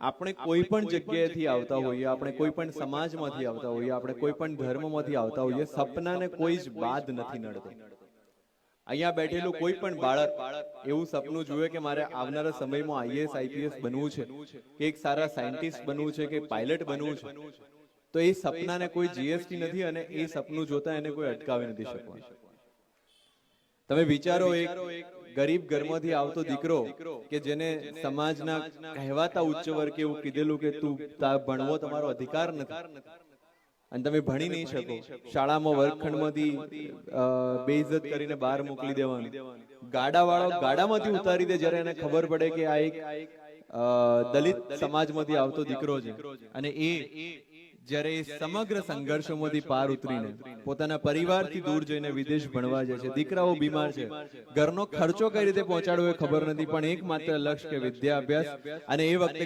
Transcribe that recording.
આપણે કોઈ પણ જગ્યાએથી આવતા હોઈએ, આપણે કોઈ પણ સમાજમાંથી આવતા હોઈએ, આપણે કોઈ પણ ધર્મમાંથી આવતા હોઈએ, સપનાને કોઈ જ બાદ નથી નડતો. અહીંયા બેઠેલું કોઈ પણ બાળક એવું સપનું જુએ કે મારે આવનારા સમયમાં આઈએએસ આઈપીએસ બનવું છે, કે એક સારા સાયન્ટિસ્ટ બનવું છે, કે પાયલટ બનવું છે, તો એ સપનાને કોઈ જીએસટી નથી અને એ સપનું જોતા એને કોઈ અટકાવી નથી શકવાનું. તમે વિચારો, એક ગરીબ ઘરમાંથી આવતો દીકરો કે જેને સમાજના કહેવાતા ઉચ્ચ વર્ગે એવું કીધેલું કે તું ભણવો તમારો અધિકાર નથી અને તમે ભણી નહીં શકો, શાળામાં વર્ગખંડમાંથી બેઇજ્જત કરીને બહાર મોકલી દેવાનું, ગાડાવાળો ગાડામાંથી ઉતારી દે જ્યારે એને ખબર પડે કે આ એક દલિત સમાજમાંથી આવતો દીકરો છે અને એ જ્યારે સમગ્ર સંઘર્ષોમાંથી પાર ઉતરીને પોતાના પરિવારથી દૂર જઈને વિદેશ ભણવા જાય છે, દીકરાઓ બીમાર છે, ઘરનો ખર્ચો કઈ રીતે પહોંચાડવો એ ખબર નથી, પણ એકમાત્ર લક્ષ્ય કે વિદ્યા અભ્યાસ. અને એ વખતે